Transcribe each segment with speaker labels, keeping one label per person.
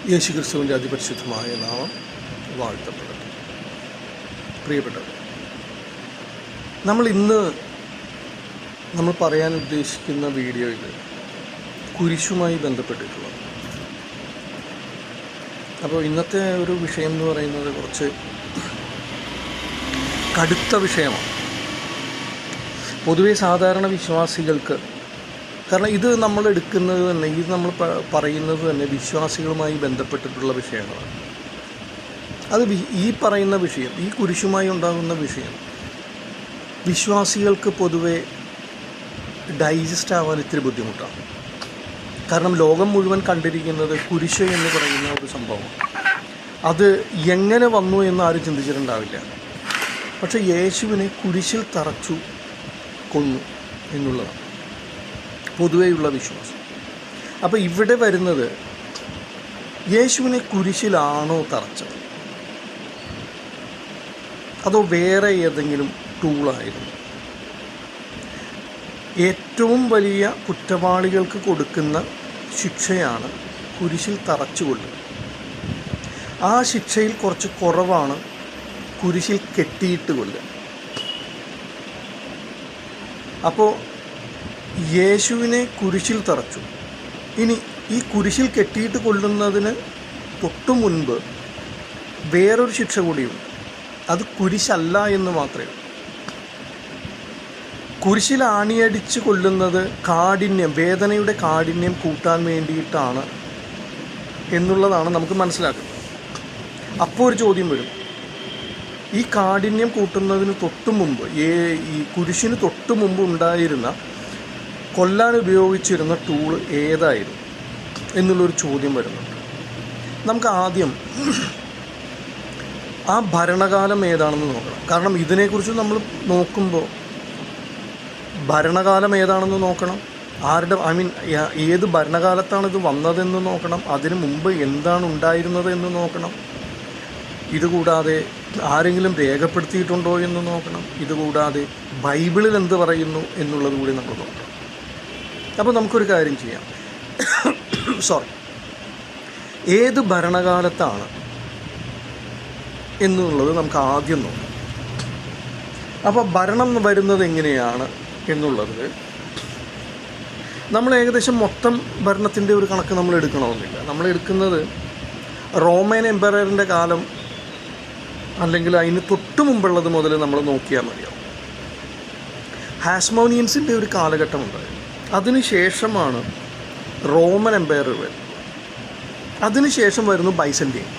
Speaker 1: യേശുക്രിസ്തുവിൻ്റെ അതിപരിശുദ്ധമായ നാമം വാഴ്ത്തപ്പെടട്ടെ. പ്രിയപ്പെട്ടവർ, നമ്മൾ പറയാൻ ഉദ്ദേശിക്കുന്ന വീഡിയോയിൽ കുരിശുമായി ബന്ധപ്പെട്ടിട്ടുള്ളത്. അപ്പോൾ ഇന്നത്തെ ഒരു വിഷയം എന്ന് പറയുന്നത് കുറച്ച് കടുത്ത വിഷയമാണ്. പൊതുവെ സാധാരണ വിശ്വാസികൾക്ക്, കാരണം ഇത് നമ്മൾ എടുക്കുന്നത് തന്നെ, ഇത് നമ്മൾ പറയുന്നത് തന്നെ വിശ്വാസികളുമായി ബന്ധപ്പെട്ടിട്ടുള്ള വിഷയങ്ങളാണ്. അത് ഈ പറയുന്ന വിഷയം, ഈ കുരിശുമായി ഉണ്ടാകുന്ന വിഷയം വിശ്വാസികൾക്ക് പൊതുവെ ഡൈജസ്റ്റ് ആവാൻ ഇത്തിരി ബുദ്ധിമുട്ടാണ്. കാരണം ലോകം മുഴുവൻ കണ്ടിരിക്കുന്നത് കുരിശ് എന്ന് പറയുന്ന ഒരു സംഭവം. അത് എങ്ങനെ വന്നു എന്ന് ആരും ചിന്തിച്ചിട്ടുണ്ടാവില്ല. പക്ഷേ യേശുവിനെ കുരിശിൽ തറച്ചു കൊന്നു എന്നുള്ളതാണ് പൊതുവെയുള്ള വിശ്വാസം. അപ്പോൾ ഇവിടെ വരുന്നത്, യേശുവിനെ കുരിശിലാണോ തറച്ചത്, അതോ വേറെ ഏതെങ്കിലും ടൂളായിരുന്നു? ഏറ്റവും വലിയ കുറ്റവാളികൾക്ക് കൊടുക്കുന്ന ശിക്ഷയാണ് കുരിശിൽ തറച്ചു കൊല്ലുക. ആ ശിക്ഷയിൽ കുറച്ച് കുറവാണ് കുരിശിൽ കെട്ടിയിട്ട് കൊല്ലുക. അപ്പോൾ യേശുവിനെ കുരിശിൽ തറച്ചു. ഇനി ഈ കുരിശിൽ കെട്ടിയിട്ട് കൊല്ലുന്നതിന് തൊട്ടു മുൻപ് വേറൊരു ശിക്ഷ കൂടിയുണ്ട്. അത് കുരിശല്ല എന്ന് മാത്രമേ ഉള്ളൂ. കുരിശിൽ ആണിയടിച്ച് കൊല്ലുന്നത് കാഠിന്യം, വേദനയുടെ കാഠിന്യം കൂട്ടാൻ വേണ്ടിയിട്ടാണ് എന്നുള്ളതാണ് നമുക്ക് മനസ്സിലാക്കുന്നത്. അപ്പോൾ ഒരു ചോദ്യം വരും, ഈ കാഠിന്യം കൂട്ടുന്നതിന് തൊട്ടു മുമ്പ്, ഈ കുരിശിന് തൊട്ടു മുമ്പ് ഉണ്ടായിരുന്ന, കൊല്ലാൻ ഉപയോഗിച്ചിരുന്ന ടൂൾ ഏതായിരുന്നു എന്നുള്ളൊരു ചോദ്യം വരുന്നുണ്ട്. നമുക്ക് ആദ്യം ആ ഭരണകാലം ഏതാണെന്ന് നോക്കണം. കാരണം ഇതിനെക്കുറിച്ച് നമ്മൾ നോക്കുമ്പോൾ ഭരണകാലം ഏതാണെന്ന് നോക്കണം. ഏത് ഭരണകാലത്താണ് ഇത് വന്നതെന്ന് നോക്കണം. അതിനു മുമ്പ് എന്താണ് ഉണ്ടായിരുന്നത് എന്ന് നോക്കണം. ഇതുകൂടാതെ ആരെങ്കിലും രേഖപ്പെടുത്തിയിട്ടുണ്ടോ എന്ന് നോക്കണം. ഇതുകൂടാതെ ബൈബിളിൽ എന്ത് പറയുന്നു എന്നുള്ളത് കൂടി നമ്മൾ നോക്കണം. അപ്പോൾ നമുക്കൊരു കാര്യം ചെയ്യാം. ഏത് ഭരണകാലത്താണ് എന്നുള്ളത് നമുക്ക് ആദ്യം നോക്കാം. അപ്പോൾ ഭരണം വരുന്നത് എങ്ങനെയാണ് എന്നുള്ളത് നമ്മൾ ഏകദേശം മൊത്തം ഭരണത്തിൻ്റെ ഒരു കണക്ക് നമ്മൾ എടുക്കണമെന്നില്ല. നമ്മൾ എടുക്കുന്നത് റോമൻ എംപയറിൻ്റെ കാലം, അല്ലെങ്കിൽ അതിന് തൊട്ട് മുമ്പുള്ളത് മുതൽ നമ്മൾ നോക്കിയാൽ മതിയാവും. ഹാസ്മോനിയൻസിൻ്റെ ഒരു കാലഘട്ടം ഉണ്ടായിരുന്നു. അതിനുശേഷമാണ് റോമൻ എംപയർ വരുന്നത്. അതിനുശേഷം വരുന്നു ബൈസൻറ്റൈൻ.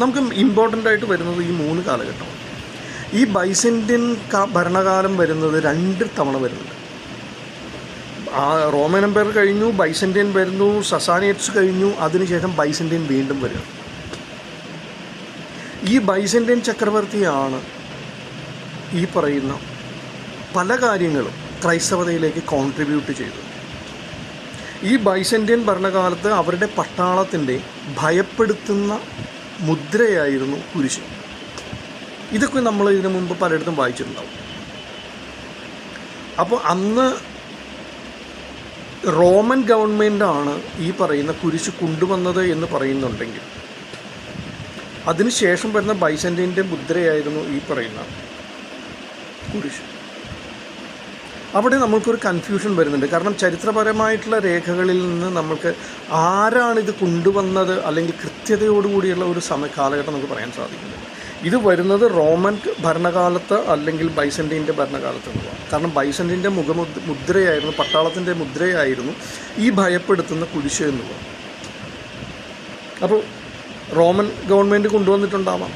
Speaker 1: നമുക്ക് ഇമ്പോർട്ടൻ്റ് ആയിട്ട് വരുന്നത് ഈ 3 കാലഘട്ടമാണ്. ഈ ബൈസൻറ്റൈൻ ഭരണകാലം വരുന്നത് 2 തവണ വരുന്നുണ്ട്. റോമൻ എംപയർ കഴിഞ്ഞു, ബൈസൻറ്റൈൻ വരുന്നു, സസാനിയറ്റ്സ് കഴിഞ്ഞു, അതിനുശേഷം ബൈസൻറ്റൈൻ വീണ്ടും വരുന്നു. ഈ ബൈസൻറ്റൈൻ ചക്രവർത്തിയാണ് ഈ പറയുന്ന പല കാര്യങ്ങളും ക്രൈസ്തവതയിലേക്ക് കോൺട്രിബ്യൂട്ട് ചെയ്തത്. ഈ ബൈസൻറ്റൈൻ ഭരണകാലത്ത് അവരുടെ പട്ടാളത്തിൻ്റെ ഭയപ്പെടുത്തുന്ന മുദ്രയായിരുന്നു കുരിശ്. ഇതൊക്കെ നമ്മൾ ഇതിനു മുമ്പ് പലയിടത്തും വായിച്ചിട്ടുണ്ടാവും. അപ്പോൾ അന്ന് റോമൻ ഗവൺമെൻറ്റാണ് ഈ പറയുന്ന കുരിശ് കൊണ്ടുവന്നത് എന്ന് പറയുന്നുണ്ടെങ്കിൽ, അതിനുശേഷം വരുന്ന ബൈസൻറ്റൈൻ്റെ മുദ്രയായിരുന്നു ഈ പറയുന്ന കുരിശ്. അവിടെ നമ്മൾക്കൊരു കൺഫ്യൂഷൻ വരുന്നുണ്ട്. കാരണം ചരിത്രപരമായിട്ടുള്ള രേഖകളിൽ നിന്ന് നമ്മൾക്ക് ആരാണിത് കൊണ്ടുവന്നത്, അല്ലെങ്കിൽ കൃത്യതയോടുകൂടിയുള്ള ഒരു കാലഘട്ടം നമുക്ക് പറയാൻ സാധിക്കുന്നില്ല. ഇത് വരുന്നത് റോമൻ ഭരണകാലത്ത് അല്ലെങ്കിൽ ബൈസൻറ്റൈൻ്റെ ഭരണകാലത്ത് എന്നുള്ളതാണ്. കാരണം ബൈസൻറ്റൈൻ്റെ മുദ്രയായിരുന്നു, പട്ടാളത്തിൻ്റെ മുദ്രയായിരുന്നു ഈ ഭയപ്പെടുത്തുന്ന കുരിശ് എന്നുള്ളത്. അപ്പോൾ റോമൻ ഗവൺമെൻറ് കൊണ്ടുവന്നിട്ടുണ്ടാവാം.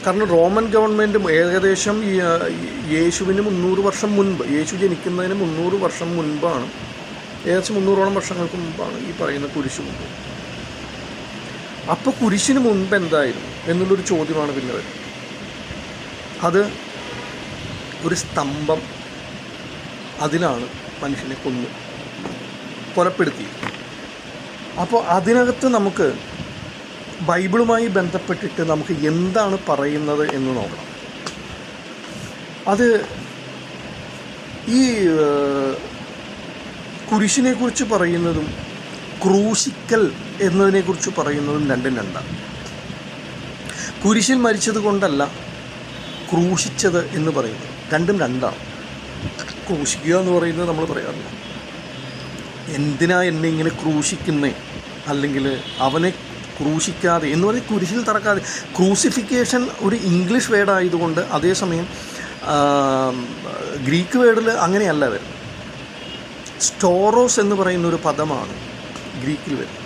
Speaker 1: കാരണം റോമൻ ഗവൺമെൻറ് ഏകദേശം യേശുവിന് 300 വർഷം മുൻപ്, യേശു ജനിക്കുന്നതിന് 300 വർഷം മുൻപാണ്, ഏകദേശം 300ഓളം വർഷങ്ങൾക്ക് മുമ്പാണ് ഈ പറയുന്ന കുരിശ് മുമ്പ്. അപ്പോൾ കുരിശിന് മുൻപ് എന്തായിരുന്നു എന്നുള്ളൊരു ചോദ്യമാണ് പിന്നെ വരുന്നത്. അത് ഒരു സ്തംഭം, അതിലാണ് മനുഷ്യനെ കൊലപ്പെടുത്തി. അപ്പോൾ അതിനകത്ത് നമുക്ക് ബൈബിളുമായി ബന്ധപ്പെട്ടിട്ട് നമുക്ക് എന്താണ് പറയുന്നത് എന്ന് നോക്കണം. അത് ഈ കുരിശിനെക്കുറിച്ച് പറയുന്നതും ക്രൂശിക്കൽ എന്നതിനെക്കുറിച്ച് പറയുന്നതും രണ്ടും രണ്ടാണ്. കുരിശിൽ മരിച്ചത് കൊണ്ടല്ല ക്രൂശിച്ചത് എന്ന് പറയുന്നത്, രണ്ടും രണ്ടാണ്. ക്രൂശിക്കുക എന്ന് പറയുന്നത് നമ്മൾ പറയാറില്ല, എന്തിനാ എന്നെ ഇങ്ങനെ ക്രൂശിക്കുന്നേ, അല്ലെങ്കിൽ അവനെ ക്രൂശിക്കാതെ എന്ന് പറഞ്ഞാൽ കുരിശിൽ തറക്കാതെ. ക്രൂസിഫിക്കേഷൻ ഒരു ഇംഗ്ലീഷ് വേർഡ് ആയതുകൊണ്ട്, അതേസമയം ഗ്രീക്ക് വേർഡിൽ അങ്ങനെയല്ല വരുന്നത്. സ്റ്റോറോസ് എന്ന് പറയുന്ന ഒരു പദമാണ് ഗ്രീക്കിൽ വരുന്നത്.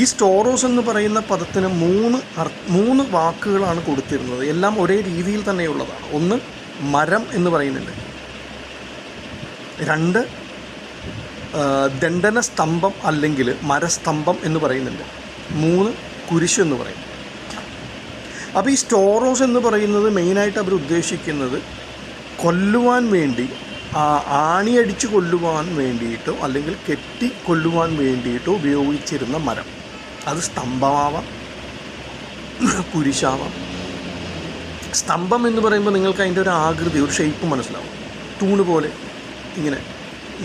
Speaker 1: ഈ സ്റ്റോറോസ് എന്ന് പറയുന്ന പദത്തിന് മൂന്ന് വാക്കുകളാണ് കൊടുത്തിരുന്നത്. എല്ലാം ഒരേ രീതിയിൽ തന്നെയുള്ളതാണ്. ഒന്ന്, മരം എന്ന് പറയുന്നുണ്ട്. രണ്ട്, ദണ്ഡന സ്തംഭം അല്ലെങ്കിൽ മരസ്തംഭം എന്ന് പറയുന്നുണ്ട്. മൂന്ന്, കുരിശ് എന്ന് പറയും. അപ്പോൾ ഈ സ്റ്റോറോസ് എന്ന് പറയുന്നത് മെയിനായിട്ട് അവർ ഉദ്ദേശിക്കുന്നത് കൊല്ലുവാൻ വേണ്ടി, ആണിയടിച്ച് കൊല്ലുവാൻ വേണ്ടിയിട്ടോ അല്ലെങ്കിൽ കെട്ടി കൊല്ലുവാൻ വേണ്ടിയിട്ടോ ഉപയോഗിച്ചിരുന്ന മരം. അത് സ്തംഭമാവാം, കുരിശാവാം. സ്തംഭം എന്ന് പറയുമ്പോൾ നിങ്ങൾക്ക് അതിൻ്റെ ഒരു ആകൃതി, ഒരു ഷേപ്പ് മനസ്സിലാവും. തൂണ് പോലെ ഇങ്ങനെ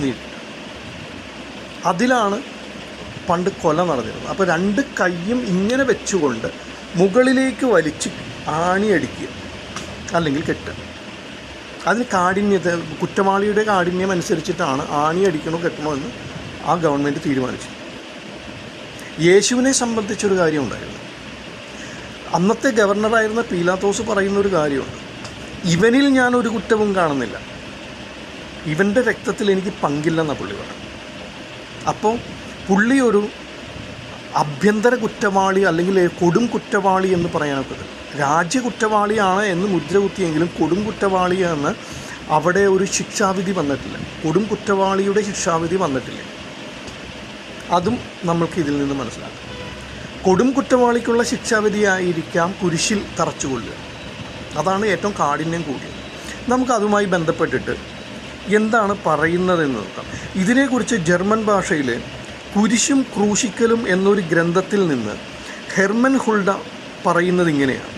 Speaker 1: നീട്ടി, അതിലാണ് പണ്ട് കൊല നടന്നിരുന്നത്. അപ്പോൾ രണ്ട് കൈയും ഇങ്ങനെ വെച്ചുകൊണ്ട് മുകളിലേക്ക് വലിച്ച് ആണിയടിക്കുക അല്ലെങ്കിൽ കെട്ടുക. അതിന് കാഠിന്യത്തെ, കുറ്റവാളിയുടെ കാഠിന്യം അനുസരിച്ചിട്ടാണ് ആണിയടിക്കണോ കെട്ടണോ എന്ന് ആ ഗവൺമെൻറ് തീരുമാനിച്ചു. യേശുവിനെ സംബന്ധിച്ചൊരു കാര്യം ഉണ്ടായിരുന്നു. അന്നത്തെ ഗവർണറായിരുന്ന പീലാത്തോസ് പറയുന്നൊരു കാര്യമുണ്ട്, ഇവനിൽ ഞാനൊരു കുറ്റവും കാണുന്നില്ല, ഇവൻ്റെ രക്തത്തിൽ എനിക്ക് പങ്കില്ലെന്നാണ് പുള്ളി പറഞ്ഞു. അപ്പോൾ പുള്ളി ഒരു ആഭ്യന്തര കുറ്റവാളി അല്ലെങ്കിൽ കൊടും കുറ്റവാളി എന്ന് പറയാനൊക്കെ, രാജ്യ കുറ്റവാളിയാണ് എന്ന് മുദ്ര കുത്തിയെങ്കിലും കൊടും കുറ്റവാളി എന്ന് അവിടെ ഒരു ശിക്ഷാവിധി വന്നിട്ടില്ല. കൊടും കുറ്റവാളിയുടെ ശിക്ഷാവിധി വന്നിട്ടില്ല. അതും നമ്മൾക്ക് ഇതിൽ നിന്ന് മനസ്സിലാക്കാം. കൊടും കുറ്റവാളിക്കുള്ള ശിക്ഷാവിധിയായിരിക്കാം കുരിശിൽ തറച്ചുകൊള്ളുക. അതാണ് ഏറ്റവും കാഠിന്യം കൂടിയത്. നമുക്കതുമായി ബന്ധപ്പെട്ടിട്ട് എന്താണ് പറയുന്നതെന്ന് നോക്കാം. ഇതിനെക്കുറിച്ച് ജർമ്മൻ ഭാഷയിൽ കുരിശും ക്രൂശിക്കലും എന്നൊരു ഗ്രന്ഥത്തിൽ നിന്ന് ഹെർമൻ ഹുൾഡ പറയുന്നത് ഇങ്ങനെയാണ്: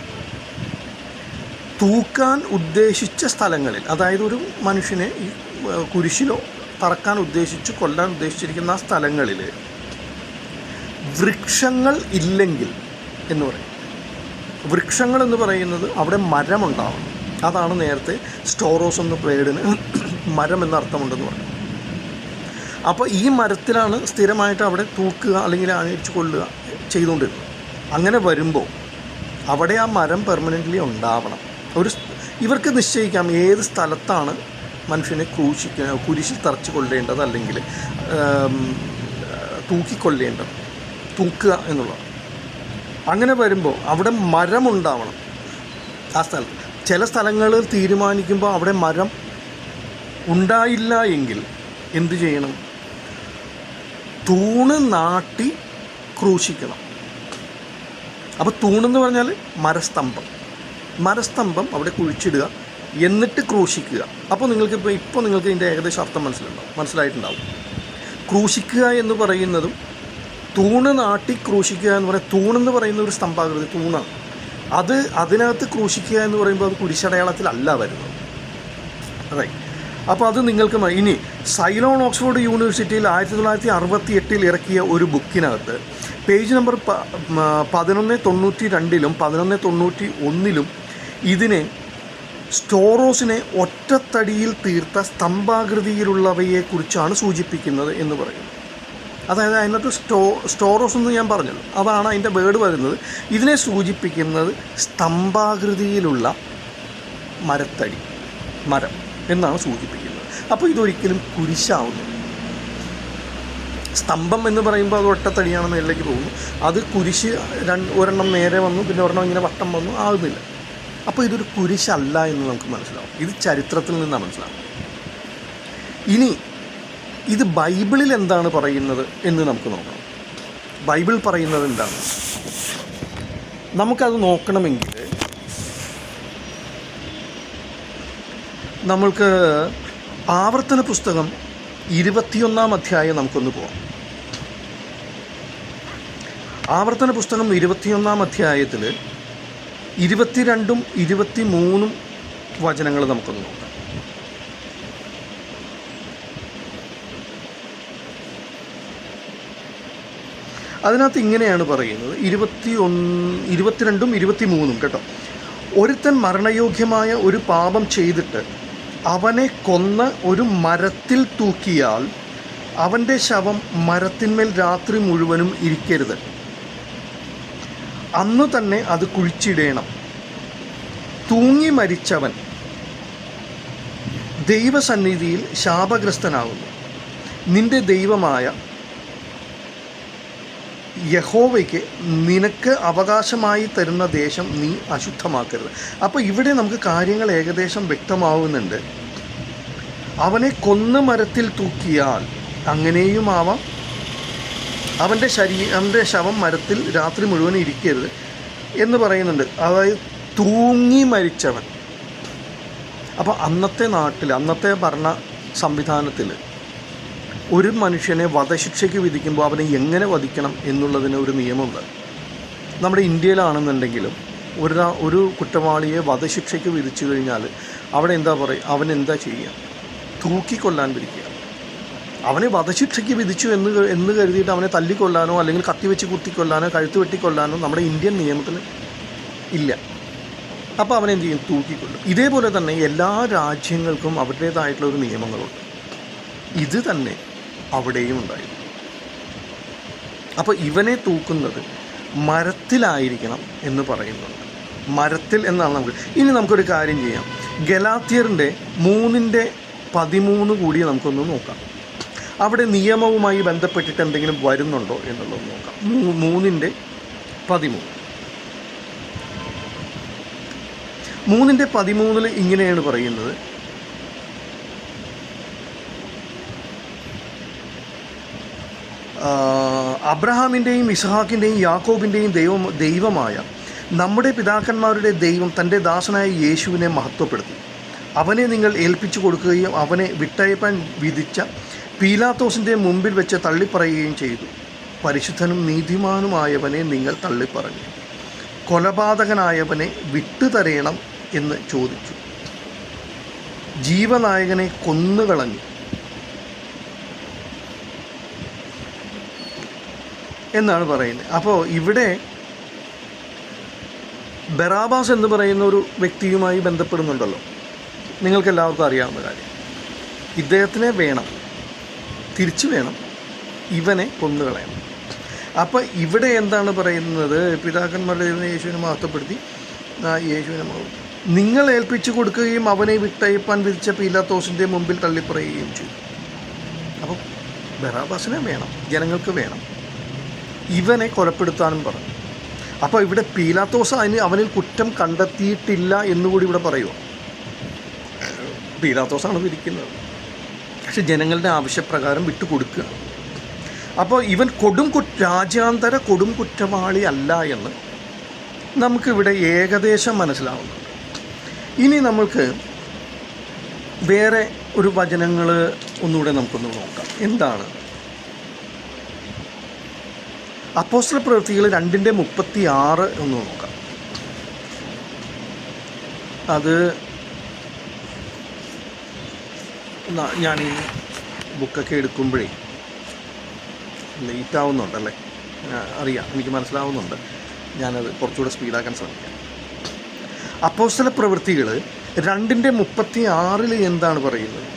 Speaker 1: തൂക്കാൻ ഉദ്ദേശിച്ച സ്ഥലങ്ങളിൽ, അതായത് ഒരു മനുഷ്യനെ ഈ കുരിശിലോ തറക്കാൻ ഉദ്ദേശിച്ച് കൊല്ലാൻ ഉദ്ദേശിച്ചിരിക്കുന്ന ആ സ്ഥലങ്ങളിൽ വൃക്ഷങ്ങൾ ഇല്ലെങ്കിൽ എന്ന് പറയും. വൃക്ഷങ്ങൾ എന്ന് പറയുന്നത് അവിടെ മരമുണ്ടാവണം. അതാണ് നേരത്തെ സ്റ്റോറോസ് എന്ന വേർഡിന് മരം എന്ന അർത്ഥമുണ്ടെന്ന് പറഞ്ഞു. അപ്പോൾ ഈ മരത്തിലാണ് സ്ഥിരമായിട്ട് അവിടെ തൂക്കുക അല്ലെങ്കിൽ അണിയിച്ച് കൊല്ലുക ചെയ്തുകൊണ്ടിരുന്നത്. അങ്ങനെ വരുമ്പോൾ അവിടെ ആ മരം പെർമനൻ്റ്ലി ഉണ്ടാവണം. ഇവർക്ക് നിശ്ചയിക്കാം ഏത് സ്ഥലത്താണ് മനുഷ്യനെ കുരിശിൽ തറച്ച് കൊല്ലേണ്ടത് അല്ലെങ്കിൽ തൂക്കിക്കൊല്ലേണ്ടത്, തൂക്കുക എന്നുള്ളത്. അങ്ങനെ വരുമ്പോൾ അവിടെ മരമുണ്ടാവണം ആ സ്ഥലത്ത്. ചില സ്ഥലങ്ങളിൽ തീരുമാനിക്കുമ്പോൾ അവിടെ മരം ഉണ്ടായില്ല എങ്കിൽ എന്തു ചെയ്യണം? തൂണ് നാട്ടി ക്രൂശിക്കണം. അപ്പോൾ തൂണെന്ന് പറഞ്ഞാൽ മരസ്തംഭം അവിടെ കുഴിച്ചിടുക, എന്നിട്ട് ക്രൂശിക്കുക. അപ്പോൾ നിങ്ങൾക്ക് നിങ്ങൾക്ക് ഇതിൻ്റെ ഏകദേശം അർത്ഥം മനസ്സിലായിട്ടുണ്ടാവും. ക്രൂശിക്കുക എന്ന് പറയുന്നതും തൂണ് നാട്ടി ക്രൂശിക്കുക എന്ന് പറയുന്നത്, തൂണെന്ന് പറയുന്ന ഒരു സ്തംഭാകൃതി തൂണാണ്. അതിനകത്ത് ക്രൂശിക്കുക എന്ന് പറയുമ്പോൾ അത് കുരിശടയാളത്തിലല്ല വരുന്നത്. അതെ. അപ്പോൾ അത് നിങ്ങൾക്ക് ഇനി സൈലോൺ ഓക്സ്ഫോർഡ് യൂണിവേഴ്സിറ്റിയിൽ 1968 ഇറക്കിയ ഒരു ബുക്കിനകത്ത് പേജ് നമ്പർ 1192 1191 ഇതിനെ സ്റ്റോറോസിനെ ഒറ്റത്തടിയിൽ തീർത്ത സ്തംഭാകൃതിയിലുള്ളവയെക്കുറിച്ചാണ് സൂചിപ്പിക്കുന്നത് എന്ന് പറയുന്നു. അതായത് അതിനകത്ത് സ്റ്റോറോസ് എന്ന് ഞാൻ പറഞ്ഞല്ലോ, അതാണ് അതിൻ്റെ വേർഡ് വരുന്നത്. ഇതിനെ സൂചിപ്പിക്കുന്നത് സ്തംഭാകൃതിയിലുള്ള മരം എന്നാണ് സൂചിപ്പിക്കുന്നത്. അപ്പോൾ ഇതൊരിക്കലും കുരിശാവുന്നു. സ്തംഭം എന്ന് പറയുമ്പോൾ അത് ഒറ്റത്തടിയാണ് മേളിലേക്ക് പോകുന്നു. അത് കുരിശ് ഒരെണ്ണം നേരെ വന്നു, പിന്നെ ഒരെണ്ണം ഇങ്ങനെ വട്ടം വന്നു, ആകുന്നില്ല. അപ്പോൾ ഇതൊരു കുരിശല്ല എന്ന് നമുക്ക് മനസ്സിലാവും. ഇത് ചരിത്രത്തിൽ നിന്നാണ് മനസ്സിലാവും. ഇനി ഇത് ബൈബിളിൽ എന്താണ് പറയുന്നത് എന്ന് നമുക്ക് നോക്കണം. ബൈബിൾ പറയുന്നത് എന്താണ്? നമുക്കത് നോക്കണമെങ്കിൽ നമ്മൾക്ക് ആവർത്തന പുസ്തകം 21-ാം അധ്യായം നമുക്കൊന്ന് പോകാം. ആവർത്തന പുസ്തകം 21-ാം അധ്യായത്തിൽ 22-ഉം 23-ഉം വചനങ്ങൾ നമുക്കൊന്ന് നോക്കാം. അതിനകത്ത് ഇങ്ങനെയാണ് പറയുന്നത്, 22, 23 കേട്ടോ. ഒരുത്തൻ മരണയോഗ്യമായ ഒരു പാപം ചെയ്തിട്ട് അവനെ കൊന്ന് ഒരു മരത്തിൽ തൂക്കിയാൽ അവൻ്റെ ശവം മരത്തിന്മേൽ രാത്രി മുഴുവനും ഇരിക്കരുത്. അന്ന് തന്നെ അത് കുഴിച്ചിടേണം. തൂങ്ങി മരിച്ചവൻ ദൈവസന്നിധിയിൽ ശാപഗ്രസ്തനാകുന്നു. നിന്റെ ദൈവമായ യഹോവയ്ക്ക് നിനക്ക് അവകാശമായി തരുന്ന ദേശം നീ അശുദ്ധമാക്കരുത്. അപ്പോൾ ഇവിടെ നമുക്ക് കാര്യങ്ങൾ ഏകദേശം വ്യക്തമാവുന്നുണ്ട്. അവനെ കൊന്ന മരത്തിൽ തൂക്കിയാൽ അങ്ങനെയുമാവാം, അവൻ്റെ ശവം മരത്തിൽ രാത്രി മുഴുവൻ ഇരിക്കരുത് എന്ന് പറയുന്നുണ്ട്. അതായത് തൂങ്ങി മരിച്ചവൻ. അപ്പോൾ അന്നത്തെ നാട്ടിൽ, അന്നത്തെ ഭരണ സംവിധാനത്തിൽ ഒരു മനുഷ്യനെ വധശിക്ഷയ്ക്ക് വിധിക്കുമ്പോൾ അവനെ എങ്ങനെ വധിക്കണം എന്നുള്ളതിന് ഒരു നിയമമുണ്ട്. നമ്മുടെ ഇന്ത്യയിലാണെന്നുണ്ടെങ്കിലും ഒരു കുറ്റവാളിയെ വധശിക്ഷയ്ക്ക് വിധിച്ചു കഴിഞ്ഞാൽ അവിടെ എന്താ പറയുക, അവൻ എന്താ ചെയ്യുക? തൂക്കിക്കൊല്ലാൻ വിധിക്കുക. അവനെ വധശിക്ഷയ്ക്ക് വിധിച്ചു എന്ന് കരുതിയിട്ട് അവനെ തല്ലിക്കൊല്ലാനോ അല്ലെങ്കിൽ കത്തിവെച്ച് കുത്തിക്കൊല്ലാനോ കഴുത്ത് വെട്ടിക്കൊല്ലാനോ നമ്മുടെ ഇന്ത്യൻ നിയമത്തിൽ ഇല്ല. അപ്പോൾ അവനെന്ത് ചെയ്യും? തൂക്കിക്കൊല്ലും. ഇതേപോലെ തന്നെ എല്ലാ രാജ്യങ്ങൾക്കും അവരുടേതായിട്ടുള്ള ഒരു നിയമങ്ങളുണ്ട്. ഇത് തന്നെ അവിടെയും ഉണ്ടായിരുന്നു. അപ്പോൾ ഇവനെ തൂക്കുന്നത് മരത്തിലായിരിക്കണം എന്ന് പറയുന്നുണ്ട്. മരത്തിൽ എന്നാണ് നമുക്ക്. ഇനി നമുക്കൊരു കാര്യം ചെയ്യാം. ഗലാത്യറിൻ്റെ 3:13 കൂടി നമുക്കൊന്ന് നോക്കാം. അവിടെ നിയമവുമായി ബന്ധപ്പെട്ടിട്ട് എന്തെങ്കിലും വരുന്നുണ്ടോ എന്നുള്ളത് നോക്കാം. 3:13 3:13 ഇങ്ങനെയാണ് പറയുന്നത്. അബ്രഹാമിൻ്റെയും ഇസ്ഹാക്കിൻ്റെയും യാക്കോബിൻ്റെയും ദൈവമായ നമ്മുടെ പിതാക്കന്മാരുടെ ദൈവം തൻ്റെ ദാസനായ യേശുവിനെ മഹത്വപ്പെടുത്തി. അവനെ നിങ്ങൾ ഏൽപ്പിച്ചു കൊടുക്കുകയും അവനെ വിട്ടയപ്പാൻ വിധിച്ച പീലാത്തോസിൻ്റെ മുമ്പിൽ വെച്ച് തള്ളിപ്പറയുകയും ചെയ്തു. പരിശുദ്ധനും നീതിമാനുമായവനെ നിങ്ങൾ തള്ളിപ്പറഞ്ഞു. കൊലപാതകനായവനെ വിട്ടുതരേണം എന്ന് ചോദിച്ചു. ജീവനായകനെ കൊന്നുകളഞ്ഞു എന്നാണ് പറയുന്നത്. അപ്പോൾ ഇവിടെ ബറാബാസ് എന്ന് പറയുന്ന ഒരു വ്യക്തിയുമായി ബന്ധപ്പെടുന്നുണ്ടല്ലോ, നിങ്ങൾക്കെല്ലാവർക്കും അറിയാവുന്ന കാര്യം. ഇദ്ദേഹത്തിനെ വേണം, തിരിച്ചു വേണം, ഇവനെ കൊന്നുകളയണം. അപ്പോൾ ഇവിടെ എന്താണ് പറയുന്നത്? പിതാക്കന്മാരുടെ യേശുവിനെ മഹത്വപ്പെടുത്തി, യേശുവിനെ നിങ്ങൾ ഏൽപ്പിച്ചു കൊടുക്കുകയും അവനെ വിട്ടയപ്പാൻ വിധിച്ച പീലാത്തോസിൻ്റെ മുമ്പിൽ തള്ളിപ്പറയുകയും ചെയ്തു. അപ്പോൾ ബറാബാസിനെ വേണം, ജനങ്ങൾക്ക് വേണം, ഇവനെ കൊലപ്പെടുത്താനും പറഞ്ഞു. അപ്പോൾ ഇവിടെ പീലാത്തോസ് അവനിൽ കുറ്റം കണ്ടെത്തിയിട്ടില്ല എന്നുകൂടി ഇവിടെ പറയുമോ? പീലാത്തോസാണ് വിധിക്കുന്നത്, പക്ഷെ ജനങ്ങളുടെ ആവശ്യപ്രകാരം വിട്ടുകൊടുക്കുക. അപ്പോൾ ഇവൻ രാജ്യാന്തര കൊടും കുറ്റവാളി അല്ല എന്ന് നമുക്കിവിടെ ഏകദേശം മനസ്സിലാവുന്നുണ്ട്. ഇനി നമ്മൾക്ക് വേറെ ഒരു വചനങ്ങൾ ഒന്നുകൂടെ നമുക്കൊന്ന് നോക്കാം. എന്താണ്? അപ്പോസ്തല പ്രവൃത്തികൾ 2:36 ഒന്ന് നോക്കാം. അത് ഞാൻ ഈ ബുക്കൊക്കെ എടുക്കുമ്പോഴേ ലേറ്റ് ആവുന്നുണ്ടല്ലേ, അറിയാം, എനിക്ക് മനസ്സിലാവുന്നുണ്ട്. ഞാനത് കുറച്ചുകൂടെ സ്പീഡാക്കാൻ ശ്രമിക്കാം. അപ്പോസ്തല പ്രവൃത്തികൾ 2:36 എന്താണ് പറയുന്നത്?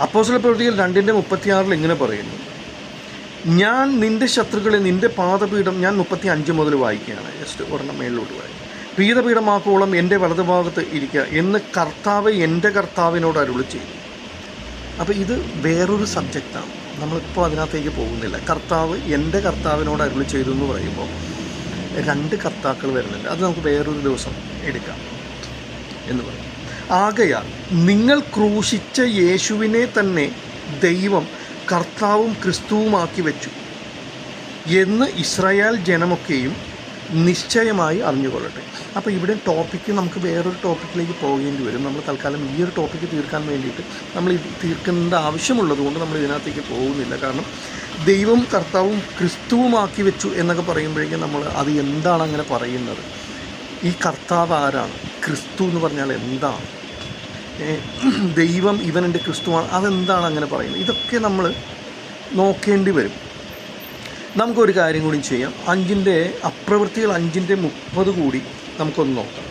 Speaker 1: അപ്പോസ്തല പ്രവൃത്തികൾ 2:36 ഇങ്ങനെ പറയുന്നു, ഞാൻ നിൻ്റെ ശത്രുക്കളെ നിൻ്റെ പാദപീഠം, ഞാൻ 35 മുതൽ വായിക്കുകയാണ്, ജസ്റ്റ് ഒരെണ്ണം മേളിലോട്ട് വായിക്കും. പീഠപീഠമാക്കോളം എൻ്റെ വലതുഭാഗത്ത് ഇരിക്കുക എന്ന് കർത്താവ് എൻ്റെ കർത്താവിനോട് അരുളി ചെയ്തു. അപ്പോൾ ഇത് വേറൊരു സബ്ജക്റ്റാണ്, നമ്മളിപ്പോൾ അതിനകത്തേക്ക് പോകുന്നില്ല. കർത്താവ് എൻ്റെ കർത്താവിനോട് അരുളി ചെയ്തു എന്ന് പറയുമ്പോൾ 2 കർത്താക്കൾ വരുന്നുണ്ട്. അത് നമുക്ക് വേറൊരു ദിവസം എടുക്കാം എന്ന് പറയും. ആകയാൽ നിങ്ങൾ ക്രൂശിച്ച യേശുവിനെ തന്നെ ദൈവം കർത്താവും ക്രിസ്തുവുമാക്കി വെച്ചു എന്ന് ഇസ്രായേൽ ജനമൊക്കെയും നിശ്ചയമായി അറിഞ്ഞുകൊള്ളട്ടെ. അപ്പോൾ ഇവിടെ ടോപ്പിക്ക് നമുക്ക് വേറൊരു ടോപ്പിക്കിലേക്ക് പോകേണ്ടി വരും. നമ്മൾ തൽക്കാലം ഈ ഒരു ടോപ്പിക്ക് തീർക്കാൻ വേണ്ടിയിട്ട് നമ്മൾ ഇത് തീർക്കേണ്ട ആവശ്യമുള്ളത് കൊണ്ട് നമ്മൾ ഇതിനകത്തേക്ക് പോകുന്നില്ല. കാരണം ദൈവം കർത്താവും ക്രിസ്തുവുമാക്കി വെച്ചു എന്നൊക്കെ പറയുമ്പോഴേക്കും നമ്മൾ അത് എന്താണ് അങ്ങനെ പറയുന്നത്, ഈ കർത്താവ് ആരാണ്, ക്രിസ്തു എന്ന് പറഞ്ഞാൽ എന്താണ്, ദൈവം ഇവനെൻ്റെ ക്രിസ്തുവാണ്, അതെന്താണ് അങ്ങനെ പറയുന്നത്, ഇതൊക്കെ നമ്മൾ നോക്കേണ്ടി വരും. നമുക്കൊരു കാര്യം കൂടി ചെയ്യാം. അപ്രവൃത്തികൾ 5:30 കൂടി നമുക്കൊന്ന് നോക്കാം.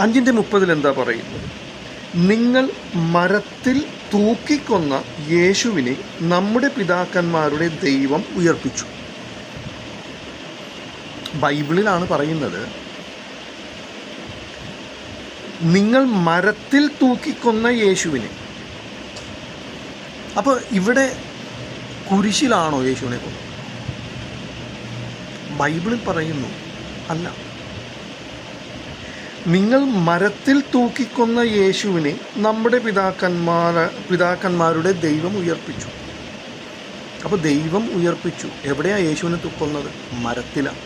Speaker 1: 5:30 എന്താ പറയുന്നത്? നിങ്ങൾ മരത്തിൽ തൂക്കിക്കൊന്ന യേശുവിനെ നമ്മുടെ പിതാക്കന്മാരുടെ ദൈവം ഉയർപ്പിച്ചു. ബൈബിളിലാണ് പറയുന്നത്, നിങ്ങൾ മരത്തിൽ തൂക്കിക്കൊന്ന യേശുവിനെ. അപ്പോൾ ഇവിടെ കുരിശിലാണോ യേശുവിനെ കൊന്നത്? ബൈബിളിൽ പറയുന്നു അല്ല. നിങ്ങൾ മരത്തിൽ തൂക്കിക്കൊന്ന യേശുവിനെ നമ്മുടെ പിതാക്കന്മാരുടെ ദൈവം ഉയർപ്പിച്ചു. അപ്പോൾ ദൈവം ഉയർപ്പിച്ചു. എവിടെയാണ് യേശുവിനെ തൂക്കുന്നത്? മരത്തിലാണ്.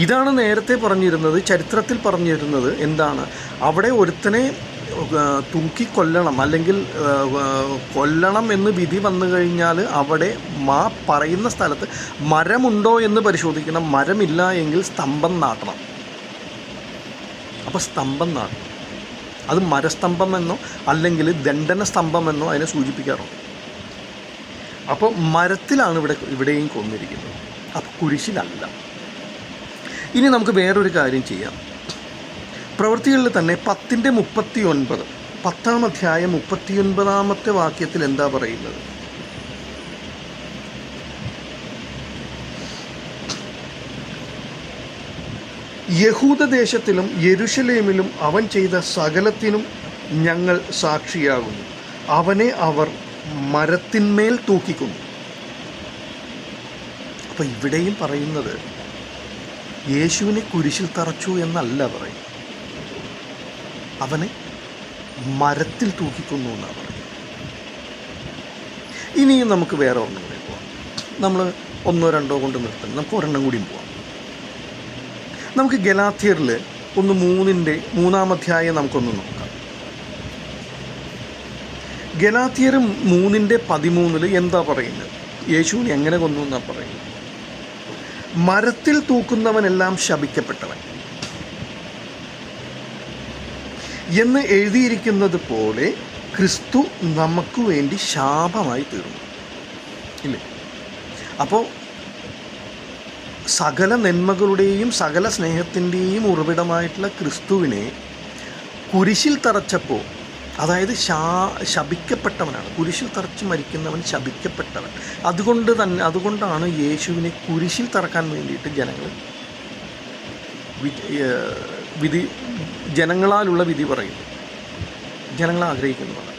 Speaker 1: ഇതാണ് നേരത്തെ പറഞ്ഞിരുന്നത്, ചരിത്രത്തിൽ പറഞ്ഞിരുന്നത് എന്താണ്? അവിടെ ഒരുത്തനെ തൂക്കിക്കൊല്ലണം അല്ലെങ്കിൽ കൊല്ലണം എന്ന് വിധി വന്നു കഴിഞ്ഞാൽ അവിടെ പറയുന്ന സ്ഥലത്ത് മരമുണ്ടോ എന്ന് പരിശോധിക്കണം. മരമില്ല എങ്കിൽ സ്തംഭം നാട്ടണം. അപ്പോൾ സ്തംഭം നാട്ടണം. അത് മരസ്തംഭം എന്നോ അല്ലെങ്കിൽ ദണ്ഡന സ്തംഭം എന്നോ അതിനെ സൂചിപ്പിക്കാറുണ്ട്. അപ്പോൾ മരത്തിലാണ് ഇവിടെയും കൊന്നിരിക്കുന്നത്. അപ്പോൾ കുരിശിലല്ല. ഇനി നമുക്ക് വേറൊരു കാര്യം ചെയ്യാം. പ്രവൃത്തികളിൽ തന്നെ 10:39, 10-ാം അധ്യായം 39-ാമത്തെ വാക്യത്തിൽ എന്താ പറയുന്നത്? യഹൂദദേശത്തിലും യെരുശലേമിലും അവൻ ചെയ്ത സകലത്തിനും ഞങ്ങൾ സാക്ഷിയാകുന്നു. അവനെ അവർ മരത്തിന്മേൽ തൂക്കിക്കൊന്നു. അപ്പോൾ ഇവിടെയും പറയുന്നത് യേശുവിനെ കുരിശിൽ തറച്ചു എന്നല്ല പറയും, അവനെ മരത്തിൽ തൂക്കിക്കൊന്നു എന്നാണ് പറയുന്നത്. ഇനിയും നമുക്ക് വേറെ ഒരെണ്ണം കൂടി പോവാം. നമ്മൾ 1-2 കൊണ്ട് നിർത്തണം. നമുക്ക് ഒരെണ്ണം കൂടിയും പോവാം. നമുക്ക് ഗലാത്യരിൽ 3-ാം അധ്യായം നമുക്കൊന്ന് നോക്കാം. ഗലാത്യർ 3:13 എന്താ പറയുന്നത്? യേശുവിനെ എങ്ങനെ കൊന്നു എന്നാണ് പറയുന്നത്? മരത്തിൽ തൂക്കുന്നവനെല്ലാം ശപിക്കപ്പെട്ടവൻ എന്ന് എഴുതിയിരിക്കുന്നത് പോലെ ക്രിസ്തു നമുക്ക് വേണ്ടി ശാപമായി തീർന്നു. ഇല്ലേ? അപ്പോൾ സകല നന്മകളുടെയും സകല സ്നേഹത്തിൻ്റെയും ഉറവിടമായിട്ടുള്ള ക്രിസ്തുവിനെ കുരിശിൽ തറച്ചപ്പോൾ, അതായത് ശപിക്കപ്പെട്ടവനാണ്. കുരിശിൽ തറച്ച് മരിക്കുന്നവൻ ശപിക്കപ്പെട്ടവൻ. അതുകൊണ്ടാണ് യേശുവിനെ കുരിശിൽ തറക്കാൻ വേണ്ടിയിട്ട് ജനങ്ങളാലുള്ള വിധി പറയുന്നു. ജനങ്ങൾ ആഗ്രഹിക്കുന്നതാണ്.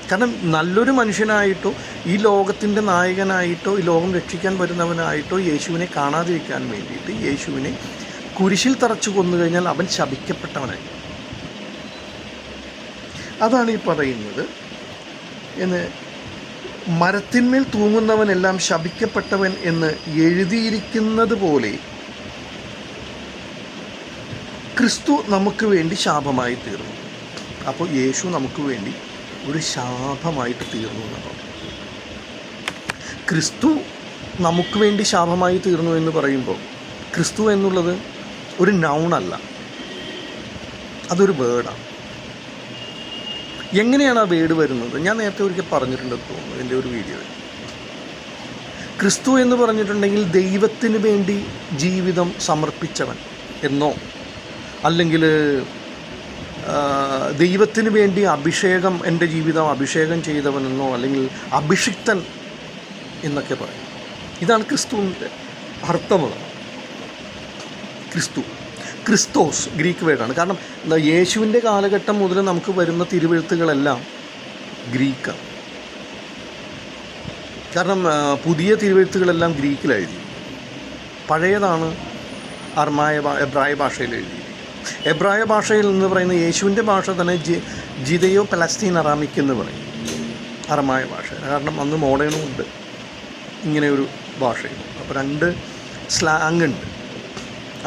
Speaker 1: കാരണം നല്ലൊരു മനുഷ്യനായിട്ടോ ഈ ലോകത്തിൻ്റെ നായകനായിട്ടോ ഈ ലോകം രക്ഷിക്കാൻ വരുന്നവനായിട്ടോ യേശുവിനെ കാണാതിരിക്കാൻ വേണ്ടിയിട്ട് യേശുവിനെ കുരിശിൽ തറച്ചു കൊന്നു കഴിഞ്ഞാൽ അവൻ ശപിക്കപ്പെട്ടവനായി. അതാണ് ഈ പറയുന്നത്. എന്ന് മരത്തിന്മേൽ തൂങ്ങുന്നവനെല്ലാം ശപിക്കപ്പെട്ടവൻ എന്ന് എഴുതിയിരിക്കുന്നത് പോലെ ക്രിസ്തു നമുക്ക് വേണ്ടി ശാപമായി തീർന്നു. അപ്പോൾ യേശു നമുക്ക് വേണ്ടി ഒരു ശാപമായിട്ട് തീർന്നു എന്നാണ്. ക്രിസ്തു നമുക്ക് വേണ്ടി ശാപമായി തീർന്നു എന്ന് പറയുമ്പോൾ ക്രിസ്തു എന്നുള്ളത് ഒരു നൗണല്ല, അതൊരു വേർഡാണ്. എങ്ങനെയാണ് ആ വേർഡ് വരുന്നത്? ഞാൻ നേരത്തെ ഒരിക്കൽ പറഞ്ഞിട്ടുണ്ടെന്ന് തോന്നുന്നു എൻ്റെ ഒരു വീഡിയോയിൽ. ക്രിസ്തു എന്ന് പറഞ്ഞിട്ടുണ്ടെങ്കിൽ ദൈവത്തിന് വേണ്ടി ജീവിതം സമർപ്പിച്ചവൻ എന്നോ, അല്ലെങ്കിൽ ദൈവത്തിന് വേണ്ടി എൻ്റെ ജീവിതം അഭിഷേകം ചെയ്തവനെന്നോ, അല്ലെങ്കിൽ അഭിഷിക്തൻ എന്നൊക്കെ പറയും. ഇതാണ് ക്രിസ്തുവിൻ്റെ അർത്ഥമുള്ളത്. ക്രിസ്തോസ് ഗ്രീക്ക് വേർഡാണ്. കാരണം യേശുവിൻ്റെ കാലഘട്ടം മുതൽ നമുക്ക് വരുന്ന തിരുവെഴുത്തുകളെല്ലാം ഗ്രീക്കാണ്. കാരണം പുതിയ തിരുവെഴുത്തുകളെല്ലാം ഗ്രീക്കിലെഴുതി, പഴയതാണ് എബ്രായ ഭാഷയിൽ എഴുതി. എബ്രായ ഭാഷയിൽ എന്ന് പറയുന്ന യേശുവിൻ്റെ ഭാഷ തന്നെ ജിദയോ പലസ്തീൻ അറാമിക് എന്ന് പറയും, അറമായ ഭാഷ. കാരണം അന്ന് മോഡേണും ഉണ്ട്, ഇങ്ങനെ ഒരു ഭാഷയും. അപ്പോൾ 2 സ്ലാങ് ഉണ്ട്.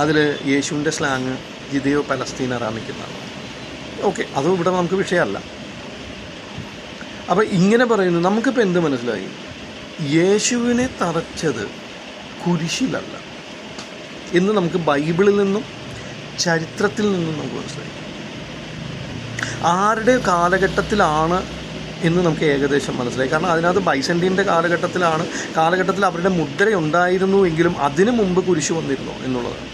Speaker 1: അതിൽ യേശുവിൻ്റെ സ്ലാങ് ജിദയോ പലസ്തീൻ അറാമിക് എന്നാണ്. ഓക്കെ, അതും ഇവിടെ നമുക്ക് വിഷയമല്ല. അപ്പോൾ ഇങ്ങനെ പറയുന്നു. നമുക്കിപ്പോൾ എന്ത് മനസ്സിലായി? യേശുവിനെ തറച്ചത് കുരിശിലല്ല എന്ന് നമുക്ക് ബൈബിളിൽ നിന്നും ചരിത്രത്തിൽ നിന്നും നമുക്ക് മനസ്സിലായി. ആരുടെ കാലഘട്ടത്തിലാണ് എന്ന് നമുക്ക് ഏകദേശം മനസ്സിലായി. കാരണം അതിനകത്ത് ബൈസൻറ്റീൻ്റെ കാലഘട്ടത്തിൽ അവരുടെ മുദ്ര ഉണ്ടായിരുന്നു എങ്കിലും അതിനു മുമ്പ് കുരിശ് വന്നിരുന്നു എന്നുള്ളതാണ്.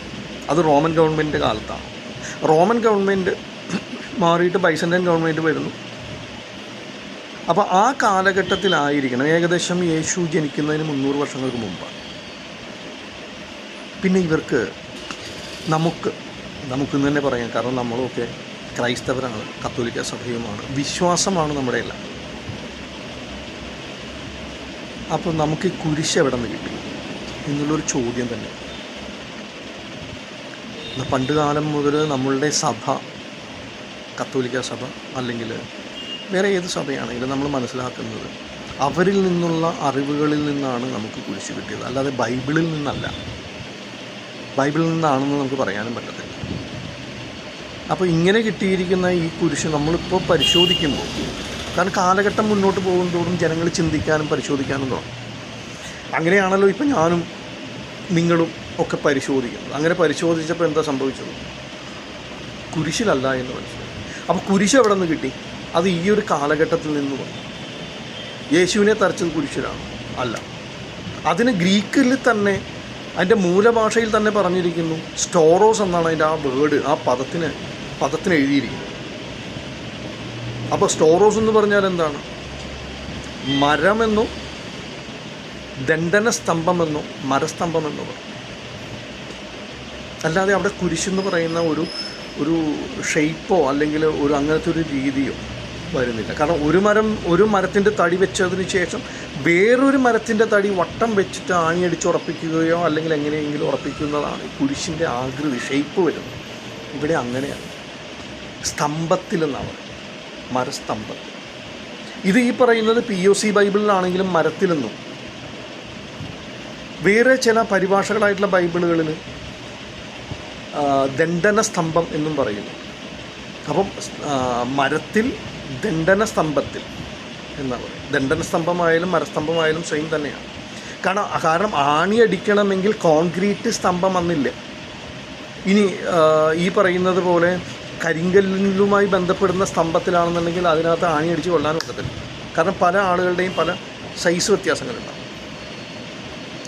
Speaker 1: അത് റോമൻ ഗവൺമെൻറ്റിൻ്റെ കാലത്താണ്. റോമൻ ഗവൺമെൻറ് മാറിയിട്ട് ബൈസൻറ്റൈൻ ഗവൺമെൻറ് വരുന്നു. അപ്പോൾ ആ കാലഘട്ടത്തിലായിരിക്കണം, ഏകദേശം യേശു ജനിക്കുന്നതിന് 300 വർഷങ്ങൾക്ക് മുമ്പാണ്. പിന്നെ ഇവർക്ക് നമുക്കെന്ന് തന്നെ പറയാം, കാരണം നമ്മളൊക്കെ ക്രൈസ്തവരാണ്, കത്തോലിക്ക സഭയുമാണ്, വിശ്വാസമാണ് നമ്മുടെ എല്ലാം. അപ്പോൾ നമുക്ക് ഈ കുരിശ് എവിടെ നിന്ന് കിട്ടി എന്നുള്ളൊരു ചോദ്യം തന്നെ. പണ്ട് കാലം മുതൽ നമ്മളുടെ സഭ, കത്തോലിക്ക സഭ അല്ലെങ്കിൽ വേറെ ഏത് സഭയാണെങ്കിലും നമ്മൾ മനസ്സിലാക്കുന്നത് അവരിൽ നിന്നുള്ള അറിവുകളിൽ നിന്നാണ് നമുക്ക് കുരിശ് കിട്ടിയത്, അല്ലാതെ ബൈബിളിൽ നിന്നല്ല. ബൈബിളിൽ നിന്നാണെന്ന് നമുക്ക് പറയാനും പറ്റത്തില്ല. അപ്പോൾ ഇങ്ങനെ കിട്ടിയിരിക്കുന്ന ഈ കുരിശ് നമ്മളിപ്പോൾ പരിശോധിക്കുമ്പോൾ, കാരണം കാലഘട്ടം മുന്നോട്ട് പോകുന്നതോറും ജനങ്ങൾ ചിന്തിക്കാനും പരിശോധിക്കാനും തുടങ്ങും. അങ്ങനെയാണല്ലോ ഇപ്പോൾ ഞാനും നിങ്ങളും ഒക്കെ പരിശോധിക്കുന്നത്. അങ്ങനെ പരിശോധിച്ചപ്പോൾ എന്താ സംഭവിച്ചത്? കുരിശിലല്ല എന്ന് മനസ്സിലായി. അപ്പോൾ കുരിശ് എവിടെ നിന്ന് കിട്ടി? അത് ഈ ഒരു കാലഘട്ടത്തിൽ നിന്ന് വന്നു. യേശുവിനെ തറച്ചത് കുരിശിലാണ് അല്ല. അതിന് ഗ്രീക്കിൽ തന്നെ അതിൻ്റെ മൂലഭാഷയിൽ തന്നെ പറഞ്ഞിരിക്കുന്നു. സ്റ്റോറോസ് എന്നാണ് അതിൻ്റെ ആ വേർഡ്, ആ പദത്തിന് എഴുതിയിരിക്കുന്നത്. അപ്പോൾ സ്റ്റോറോസ് എന്ന് പറഞ്ഞാൽ എന്താണ്? മരമെന്നോ ദണ്ഡന സ്തംഭമെന്നോ മരസ്തംഭമെന്നോ പറയും. അല്ലാതെ അവിടെ കുരിശെന്ന് പറയുന്ന ഒരു ഷെയ്പ്പോ അല്ലെങ്കിൽ അങ്ങനത്തെ ഒരു രീതിയോ വരുന്നില്ല. കാരണം ഒരു മരത്തിൻ്റെ തടി വെച്ചതിന് ശേഷം വേറൊരു മരത്തിൻ്റെ തടി വട്ടം വെച്ചിട്ട് ആണിയടിച്ച് ഉറപ്പിക്കുകയോ അല്ലെങ്കിൽ എങ്ങനെയെങ്കിലും ഉറപ്പിക്കുന്നതാണ് കുരിശിൻ്റെ ആകൃതി, ഷെയ്പ്പ് വരുന്നത്. ഇവിടെ അങ്ങനെയാണ്. സ്തംഭത്തിലെന്നാണ് പറയുന്നത്, മരസ്തംഭത്തിൽ. ഇത് ഈ പറയുന്നത് POC ബൈബിളിലാണെങ്കിലും മരത്തിലെന്നും, വേറെ ചില പരിഭാഷകളായിട്ടുള്ള ബൈബിളുകളിൽ ദണ്ഡന സ്തംഭം എന്നും പറയുന്നു. അപ്പം മരത്തിൽ ദണ്ഡന സ്തംഭത്തിൽ എന്നാ പറയുക. ദണ്ഡന സ്തംഭമായാലും മരസ്തംഭമായാലും സെയിം തന്നെയാണ്. കാരണം ആണി അടിക്കണമെങ്കിൽ കോൺക്രീറ്റ് സ്തംഭം വന്നില്ല. ഇനി ഈ പറയുന്നത് പോലെ കരിങ്കല്ലുമായി ബന്ധപ്പെടുന്ന സ്തംഭത്തിലാണെന്നുണ്ടെങ്കിൽ അതിനകത്ത് ആണി അടിച്ച് കൊള്ളാൻ പറ്റത്തില്ല. കാരണം പല ആളുകളുടെയും പല സൈസ് വ്യത്യാസങ്ങളുണ്ടാകും.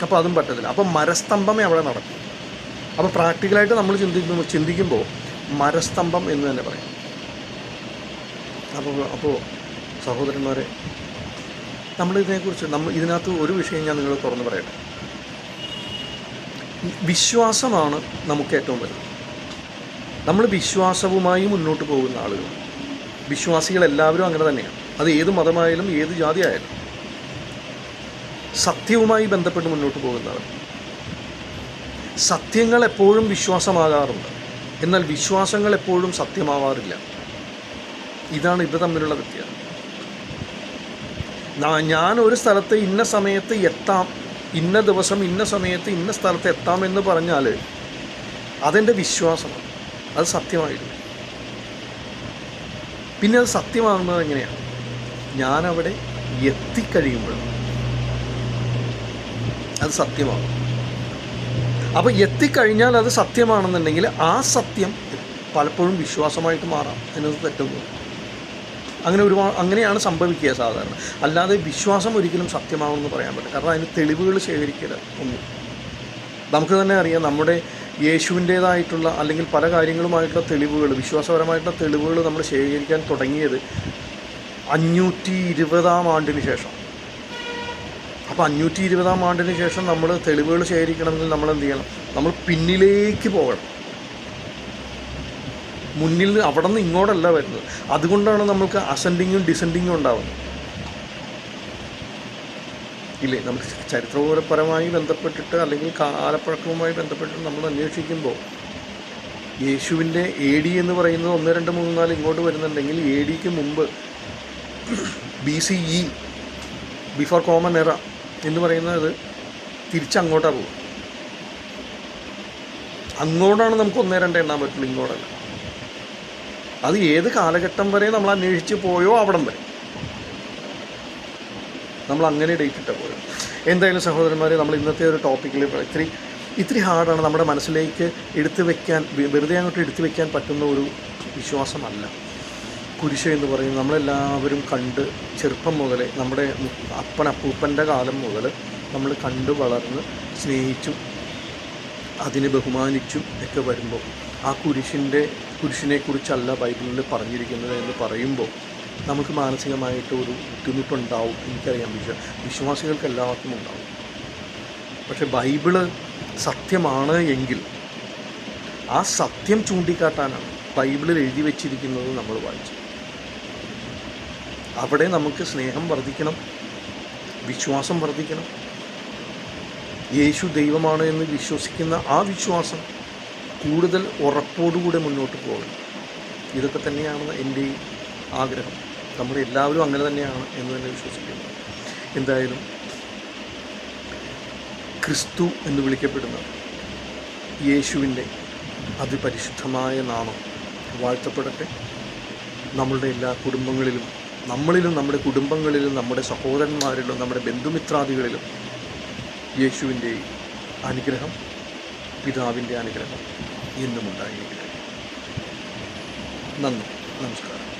Speaker 1: അപ്പോൾ അതും പറ്റത്തില്ല. അപ്പോൾ മരസ്തംഭമേ അവിടെ നടക്കും. അപ്പോൾ പ്രാക്ടിക്കലായിട്ട് നമ്മൾ ചിന്തിക്കുമ്പോൾ മരസ്തംഭം എന്ന് തന്നെ പറയും. അപ്പോൾ സഹോദരന്മാരെ, നമ്മളിതിനെക്കുറിച്ച് ഇതിനകത്ത് ഒരു വിഷയം ഞാൻ നിങ്ങൾ തുറന്ന് പറയട്ടെ. വിശ്വാസമാണ് നമുക്ക് ഏറ്റവും വലുത്. നമ്മൾ വിശ്വാസവുമായി മുന്നോട്ട് പോകുന്ന ആളുകൾ, വിശ്വാസികളെല്ലാവരും അങ്ങനെ തന്നെയാണ്. അത് ഏത് മതമായാലും ഏത് ജാതി ആയാലും സത്യവുമായി ബന്ധപ്പെട്ട് മുന്നോട്ട് പോകുന്നവർ. സത്യങ്ങൾ എപ്പോഴും വിശ്വാസമാകാറുണ്ട്, എന്നാൽ വിശ്വാസങ്ങൾ എപ്പോഴും സത്യമാവാറില്ല. ഇതാണ് ഇത് തമ്മിലുള്ള വ്യത്യാസം. ഞാൻ ഒരു സ്ഥലത്ത് ഇന്ന സമയത്ത് എത്താം, ഇന്ന ദിവസം ഇന്ന സമയത്ത് ഇന്ന സ്ഥലത്ത് എത്താമെന്ന് പറഞ്ഞാൽ അതെൻ്റെ വിശ്വാസമാണ്, അത് സത്യമായില്ല. പിന്നെ അത് സത്യമാകുന്നത് എങ്ങനെയാണ്? ഞാനവിടെ എത്തിക്കഴിയുമ്പോഴാണ് അത് സത്യമാകും. അപ്പോൾ എത്തിക്കഴിഞ്ഞാൽ അത് സത്യമാണെന്നുണ്ടെങ്കിൽ ആ സത്യം പലപ്പോഴും വിശ്വാസമായിട്ട് മാറാം. അതിനകത്ത് തെറ്റൊന്നും. അങ്ങനെയാണ് സംഭവിക്കുക സാധാരണ. അല്ലാതെ വിശ്വാസം ഒരിക്കലും സത്യമാകുമെന്ന് പറയാൻ പറ്റില്ല. കാരണം അതിന് തെളിവുകൾ ശേഖരിക്കൽ ഒന്നും. നമുക്ക് തന്നെ അറിയാം, നമ്മുടെ യേശുവിൻ്റേതായിട്ടുള്ള അല്ലെങ്കിൽ പല കാര്യങ്ങളുമായിട്ടുള്ള തെളിവുകൾ, വിശ്വാസപരമായിട്ടുള്ള തെളിവുകൾ നമ്മൾ ശേഖരിക്കാൻ തുടങ്ങിയത് 520 ആണ്ടിന് ശേഷം. അപ്പോൾ 520 ആണ്ടിന് ശേഷം നമ്മൾ തെളിവുകൾ ശേഖരിക്കണമെങ്കിൽ നമ്മൾ എന്ത് ചെയ്യണം? നമ്മൾ പിന്നിലേക്ക് പോകണം. മുന്നിൽ അവിടെ നിന്ന് ഇങ്ങോട്ടല്ല വരുന്നത്. അതുകൊണ്ടാണ് നമുക്ക് അസെൻഡിങ്ങും ഡിസെൻഡിങ്ങും ഉണ്ടാവുന്നത്. ഇല്ലേ? നമുക്ക് ചരിത്രപരമായി ബന്ധപ്പെട്ടിട്ട് അല്ലെങ്കിൽ കാലപ്പഴക്കവുമായി ബന്ധപ്പെട്ടിട്ട് നമ്മൾ അന്വേഷിക്കുമ്പോൾ യേശുവിൻ്റെ AD എന്ന് പറയുന്നത് 1, 2, 3, 4 ഇങ്ങോട്ട് വരുന്നുണ്ടെങ്കിൽ ADക്ക് മുമ്പ് BCE, ബിഫോർ കോമൺ എറ എന്ന് പറയുന്നത് തിരിച്ചങ്ങോട്ടാണ് പോകും. അങ്ങോട്ടാണ് നമുക്ക് 1, 2 എണ്ണാൻ പറ്റുള്ളൂ, ഇങ്ങോട്ടല്ല. അത് ഏത് കാലഘട്ടം വരെ നമ്മൾ അന്വേഷിച്ച് പോയോ അവിടം വരെ നമ്മൾ അങ്ങനെ ഡേറ്റ് ഇട്ട പോയോ. എന്തായാലും സഹോദരന്മാരെ, നമ്മൾ ഇന്നത്തെ ഒരു ടോപ്പിക്കിൽ ഇത്തിരി ഹാർഡാണ്. നമ്മുടെ മനസ്സിലേക്ക് വെറുതെ അങ്ങോട്ട് എടുത്തു വയ്ക്കാൻ പറ്റുന്ന ഒരു വിശ്വാസമല്ല കുരിശ് എന്ന് പറയുന്നത്. നമ്മളെല്ലാവരും കണ്ട് ചെറുപ്പം മുതലേ, നമ്മുടെ അപ്പൂപ്പൻ്റെ കാലം മുതൽ നമ്മൾ കണ്ട് വളർന്ന് സ്നേഹിച്ചും അതിനെ ബഹുമാനിച്ചും ഒക്കെ വരുമ്പോൾ ആ കുരിശിനെക്കുറിച്ചല്ല ബൈബിളിൽ പറഞ്ഞിരിക്കുന്നത് എന്ന് പറയുമ്പോൾ നമുക്ക് മാനസികമായിട്ട് ഒരു ബുദ്ധിമുട്ടുണ്ടാവും. എനിക്കറിയാം, വിശ്വാസികൾക്ക് എല്ലാവർക്കും ഉണ്ടാവും. പക്ഷെ ബൈബിള് സത്യമാണ് എങ്കിൽ ആ സത്യം ചൂണ്ടിക്കാട്ടാനാണ് ബൈബിളിൽ എഴുതി വച്ചിരിക്കുന്നത് നമ്മൾ വായിച്ചു. അവിടെ നമുക്ക് സ്നേഹം വർദ്ധിക്കണം, വിശ്വാസം വർദ്ധിക്കണം. യേശു ദൈവമാണ് എന്ന് വിശ്വസിക്കുന്ന ആ വിശ്വാസം കൂടുതൽ ഉറപ്പോടുകൂടെ മുന്നോട്ട് പോകണം. ഇതൊക്കെ തന്നെയാണ് എൻ്റെ ആഗ്രഹം. നമ്മളെല്ലാവരും അങ്ങനെ തന്നെയാണ് എന്ന് തന്നെ വിശ്വസിക്കുന്നു. എന്തായാലും ക്രിസ്തു എന്ന് വിളിക്കപ്പെടുന്ന യേശുവിൻ്റെ അതിപരിശുദ്ധമായ നാമം വാഴ്ത്തപ്പെടട്ടെ. നമ്മളുടെ എല്ലാ കുടുംബങ്ങളിലും, നമ്മളിലും നമ്മുടെ കുടുംബങ്ങളിലും നമ്മുടെ സഹോദരന്മാരിലും നമ്മുടെ ബന്ധുമിത്രാദികളിലും യേശുവിൻ്റെ അനുഗ്രഹം, പിതാവിൻ്റെ അനുഗ്രഹം എന്നും ഉണ്ടായിരിക്കട്ടെ. നന്ദി, നമസ്കാരം.